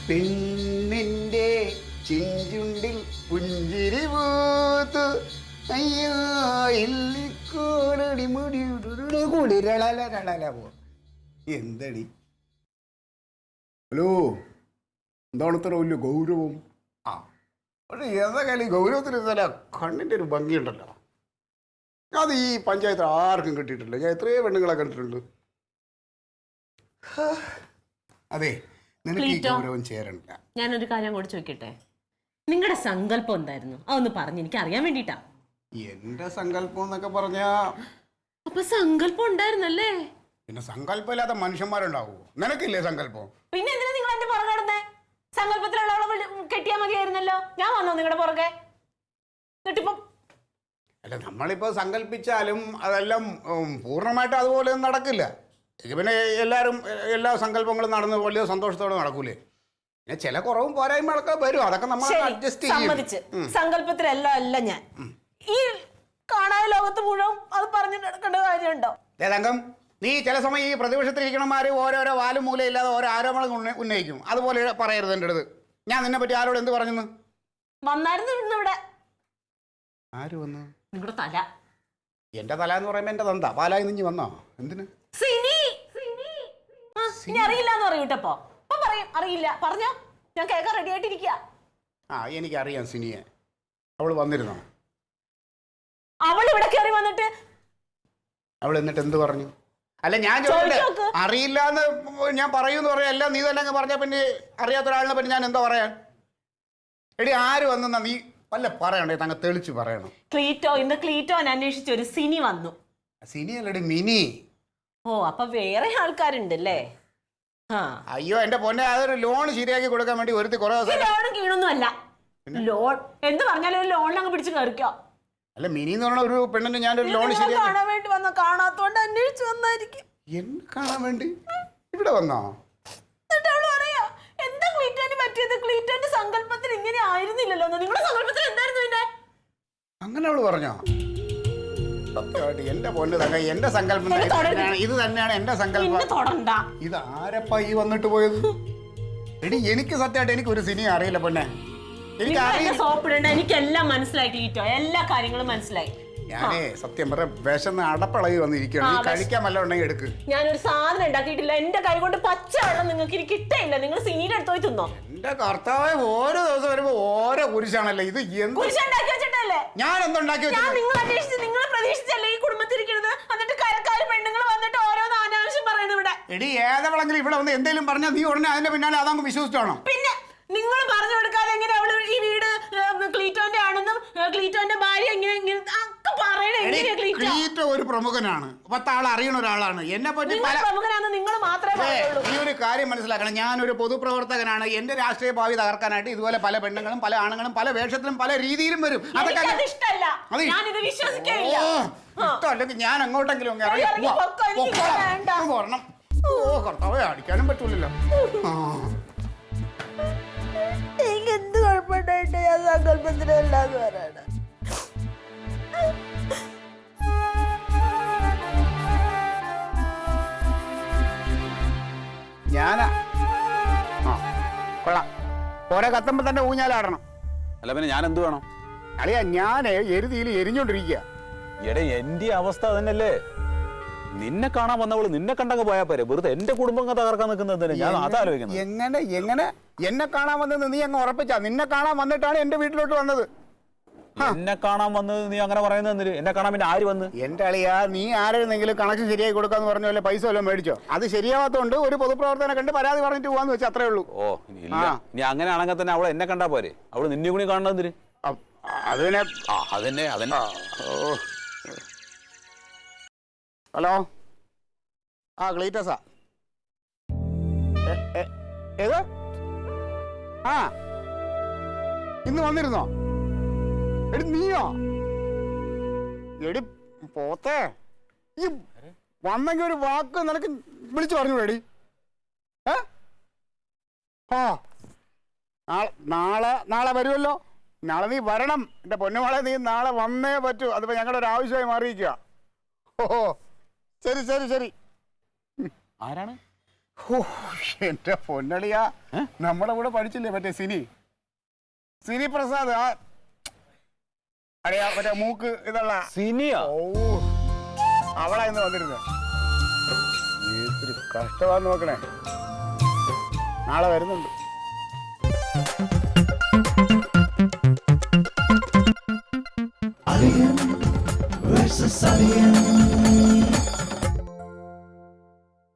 പെണ്ണിന്റെ ചിഞ്ചുണ്ടിൽ പുഞ്ചിരി പൂത്തു അയ്യോ ഇല്ലിക്കോടടി മുടി കൂടി പോ എന്തടി. ഹലോ, എന്താണ് ഇത്ര വലിയ ഗൗരവം? ആ പക്ഷെ ഏതായാലും ഗൗരവത്തിന് ഇതല്ല, കണ്ണിൻ്റെ ഒരു ഭംഗിയുണ്ടല്ലോ, അത് ഈ പഞ്ചായത്തിൽ ആർക്കും കിട്ടിയിട്ടില്ല. ഞാൻ എത്രയോ പെണ്ണുങ്ങളെ കണ്ടിട്ടുണ്ട്. അതെ, നിനക്ക് ഈ ഗൗരവം ചേരണ്ട. ഞാനൊരു കാര്യം കൂടെ ചോദിക്കട്ടെ, നിങ്ങളുടെ സങ്കല്പം എന്തായിരുന്നു? അതൊന്ന് പറഞ്ഞ് എനിക്ക് അറിയാൻ വേണ്ടിട്ടാ. എന്റെ സങ്കല്പം എന്നൊക്കെ പറഞ്ഞാ, അപ്പൊ സങ്കല്പം ഉണ്ടായിരുന്നല്ലേ? പിന്നെ സങ്കല്പം ഇല്ലാത്ത മനുഷ്യന്മാരുണ്ടാവോ? നിനക്കില്ലേ സങ്കല്പം? പിന്നെ എന്തിനാ നിങ്ങൾ എന്റെ പുറകെ നടന്നേ? സങ്കല്പത്തിലുള്ളവളെ കെട്ടിയാ മതിയായിരുന്നല്ലോ. ഞാൻ വന്നോ നിങ്ങളുടെ പുറകെ? അല്ല, നമ്മളിപ്പോ സങ്കല്പിച്ചാലും അതെല്ലാം പൂർണ്ണമായിട്ട് അതുപോലെ നടക്കില്ല. പിന്നെ എല്ലാവരും എല്ലാ സങ്കല്പങ്ങളും നടന്ന് വലിയ സന്തോഷത്തോടെ നടക്കൂലേ. പിന്നെ ചില കുറവും പോരായ്മകളൊക്കെ വരും, അതൊക്കെ നമ്മൾ അഡ്ജസ്റ്റ് ചെയ്യും. സങ്കല്പത്തിലല്ല അല്ല ഞാൻ ഈ കാണായ ലോകത്ത് മുഴുവൻ അത് പറഞ്ഞു നടക്കേണ്ട കാര്യമുണ്ടോ? തങ്കം, നീ ചില സമയം ഈ പ്രതിപക്ഷത്തിരിക്കണമാര് ഓരോരോ വാലും മൂലയില്ലാതെ ഓരോ ആരോപണങ്ങൾ ഉന്നയിക്കും. അതുപോലെ പറയരുത് എൻ്റെ അടുത്ത്. ഞാൻ നിന്നെ പറ്റി ആരോട് എന്ത് പറഞ്ഞു? വന്നായിരുന്നു ഇവിടെ. ആര് വന്നു? നിങ്ങളുടെ തല. എന്റെ തല എന്ന് പറയുമ്പോ എന്റെ തന്ത പാലായി നിഞ്ഞ് വന്നോ? എന്തിന്? അറിയില്ല എന്ന് പറയൂട്ടപ്പോ പറയും അറിയില്ല പറഞ്ഞോ, ഞാൻ കേൾക്കാൻ റെഡി ആയിട്ടിരിക്കുക. ആ, എനിക്കറിയാം സിനിയെ. അവള് വന്നിരുന്നോ? അവൾ ഇവിടെ കയറി വന്നിട്ട് അവൾ എന്നിട്ട് എന്ത് പറഞ്ഞു? അല്ല, ഞാൻ അറിയില്ല എന്ന് ഞാൻ പറയൂന്ന് പറയാം. അല്ല, നീ തന്നെ പറഞ്ഞ പിന്നെ അറിയാത്ത ഒരാളിനെ പറ്റി ഞാൻ എന്താ പറയാൻ? എടി, ആര് വന്നെന്നാ നീ വല്ല പറയണ്ടേ? തങ്ങ തെളിച്ച് പറയണം. ക്ലീറ്റോനെ അന്വേഷിച്ച് ഒരു സിനി വന്നു. സിനി അല്ലടി, മിനി. ഓ, അപ്പൊ വേറെ ആൾക്കാരുണ്ടല്ലേ? അയ്യോ എന്റെ പൊന്നെ, അതൊരു ലോൺ ശരിയാക്കി കൊടുക്കാൻ വേണ്ടി ഒരുത്തി കുറെ ലോണും കീഴൊന്നും അല്ല. ലോൺ എന്ത് പറഞ്ഞാലും ഒരു ലോണിൽ അങ്ങ് പിടിച്ച് കയറിക്കോ. അല്ല, മിനി എന്ന് പറഞ്ഞ ഒരു പെണ്ണിന് ഞാനൊരു ലോൺ കാണാൻ വേണ്ടി വന്നോ? കാണാത്തോണ്ട് അന്വേഷിച്ചു വന്നായിരിക്കും. എന്നെ കാണാൻ വേണ്ടി ഇവിടെ വന്നോ? എന്താ ക്ലീറ്റോന് പറ്റിയത്? ക്ലീറ്റോന്റെ സങ്കല്പത്തിൽ ഇങ്ങനെ ആയിരുന്നില്ലല്ലോ. നിങ്ങളുടെ സങ്കല്പത്തിൽ എന്തായിരുന്നു പിന്നെ? അങ്ങനെ അവള് പറഞ്ഞോ? എന്റെ പൊന്ന് തങ്ക, എന്റെ സങ്കല്പം ഇത് തന്നെയാണ് എന്റെ സങ്കല്പം. ഇത് ആരപ്പാ ഈ വന്നിട്ട് പോയത്? എടി, എനിക്ക് സത്യമായിട്ട് എനിക്ക് ഒരു സിനിമ അറിയില്ല പൊന്നെ. എനിക്കെല്ലാം മനസ്സിലായി ക്ലീറ്റോ, എല്ലാ കാര്യങ്ങളും മനസ്സിലായി. ഞാനേ സത്യം പറ വിശന്ന് അടപ്പളകി വന്നിരിക്കുകയാണ്. കഴിക്കാൻ വല്ല ഉണ്ടെങ്കിൽ എടുക്ക്. ഞാനൊരു സാധനം ഉണ്ടാക്കിയിട്ടില്ല. എന്റെ കൈ കൊണ്ട് പച്ച വെള്ളം നിങ്ങൾക്ക് കിട്ടയില്ല. നിങ്ങൾ സീനിയുടെ അടുത്ത് പോയി തിന്നോ. എന്റെ കർത്താവ്, ഓരോ ദിവസം വരുമ്പോ ഓരോ കുരിശാണല്ലേ ഇത്. കുരിശുണ്ടാക്കി വെച്ചിട്ടല്ലേ? ഞാൻ എന്തുണ്ടാക്കി വെച്ചു? നിങ്ങൾ അന്വേഷിച്ച് നിങ്ങൾ പ്രതീക്ഷിച്ചല്ലേ ഈ കുടുംബത്തിരിക്കുന്നത്? എന്നിട്ട് കരക്കാര് പെണ്ണുങ്ങൾ വന്നിട്ട് ഓരോന്ന് അനാവശ്യം പറയുന്നു ഇവിടെ. എടി, ഏതെങ്കിലും ഇവിടെ വന്ന് എന്തെങ്കിലും പറഞ്ഞാൽ നീ ഉടനെ അതിന്റെ പിന്നാലെ അതങ്ങ് വിശ്വസിച്ചോണം. പിന്നെ നിങ്ങൾ പറഞ്ഞു കൊടുക്കാതെ എങ്ങനെ അവള് ഈ വീട് ക്ലീറ്റോന്റെ ആണെന്നും ക്ലീറ്റോന്റെ ഭാര്യ ക്ലീറ്റോ ഒരു പ്രമുഖനാണ്, 10 ആൾ അറിയണ ഒരാളാണ്. എന്നെ പറ്റി നിങ്ങൾ മാത്രമേ. ഈ ഒരു കാര്യം മനസ്സിലാക്കണം, ഞാനൊരു പൊതുപ്രവർത്തകനാണ്. എന്റെ രാഷ്ട്രീയ ഭാവി തകർക്കാനായിട്ട് ഇതുപോലെ പല പെണ്ണുങ്ങളും പല ആണുങ്ങളും പല വേഷത്തിലും പല രീതിയിലും വരും. അതൊക്കെ ഇഷ്ടമല്ലെങ്കിൽ ഞാൻ അങ്ങോട്ടെങ്കിലും പോരണം. ഓ കർത്താവേ, അടിക്കാനും പറ്റൂലല്ലോ. എനിക്ക് എന്ത് കുഴപ്പമുണ്ടായിട്ട് ഞാൻ സങ്കല്പത്തിലല്ലാന്ന് പറയണ. ഞാനാ കൊള്ളാം. ഓരോ കത്തുമ്പോ തന്നെ ഊഞ്ഞാലാടണം. അല്ല പിന്നെ ഞാൻ എന്ത് വേണം? അളിയാ, ഞാൻ എരുതിയിൽ എരിഞ്ഞോണ്ടിരിക്കുക. എടേ, എന്റെ അവസ്ഥ തന്നെയല്ലേ. നിന്നെ കാണാൻ വന്നവള് നിന്നെ കണ്ടങ്ങ് പോയാ പോരെ. വെറുതെ എന്റെ കുടുംബം തകർക്കാൻ നിൽക്കുന്നതിന് ഞാൻ അതാലോചിക്കുന്നത്. എങ്ങനെ എന്നെ കാണാൻ വന്നത് നീ അങ്ങ് ഉറപ്പിച്ചാ? നിന്നെ കാണാൻ വന്നിട്ടാണ് എന്റെ വീട്ടിലോട്ട് വന്നത്. എന്നെ കാണാൻ വന്നത് നീ അങ്ങനെ പറയുന്നത്? എന്നെ കാണാൻ പിന്നെ ആര് വന്ന്? എന്റെ അളിയാ, നീ ആരെങ്കിലും കണക്ഷൻ ശരിയായി കൊടുക്കാന്ന് പറഞ്ഞ പോലെ പൈസ വല്ലതും മേടിച്ചോ? അത് ശരിയാവാത്തോണ്ട് ഒരു പൊതുപ്രവർത്തനെ കണ്ട് പരാതി പറഞ്ഞിട്ട് പോവാന്ന് വെച്ചാൽ അത്രേ ഉള്ളൂ. ഓ ഇല്ല, നീ അങ്ങനെ ആണെങ്കിൽ തന്നെ അവളെ എന്നെ കണ്ടാ പോരെ. അവള് നിന്നെ കൂടി കാണുന്നതിന് അതന്നെ. ഹലോ, ക്ലീറ്റസാ? ഏത്? ഇന്ന് വന്നിരുന്നോ? എടി നീയോ? എടി പോത്തേ, ഈ വന്നെങ്കിൽ ഒരു വാക്ക് നിനക്ക് വിളിച്ചു പറഞ്ഞു എടി. നാളെ വരുമല്ലോ. നാളെ നീ വരണം എൻ്റെ പൊന്നുമോളെ. നീ നാളെ വന്നേ പറ്റൂ. അതിപ്പോ ഞങ്ങളുടെ ഒരു ആവശ്യമായി മാറിയിരിക്കുക. ഓഹോ, ശരി. ആരാണ്? എന്റെ പൊന്നളിയാ, നമ്മുടെ കൂടെ പഠിച്ചില്ലേ മറ്റേ സിനി പ്രസാദ്, ആ അടിയാ മറ്റേ മൂക്ക് ഇതുള്ള സിനിയാ? ഓ, അവളാ ഇന്ന് വന്നിരുന്നത്. ഇത്തിരി കഷ്ടമാന്ന് നോക്കണേ. നാളെ വരുന്നുണ്ട്. Alien versus Alien.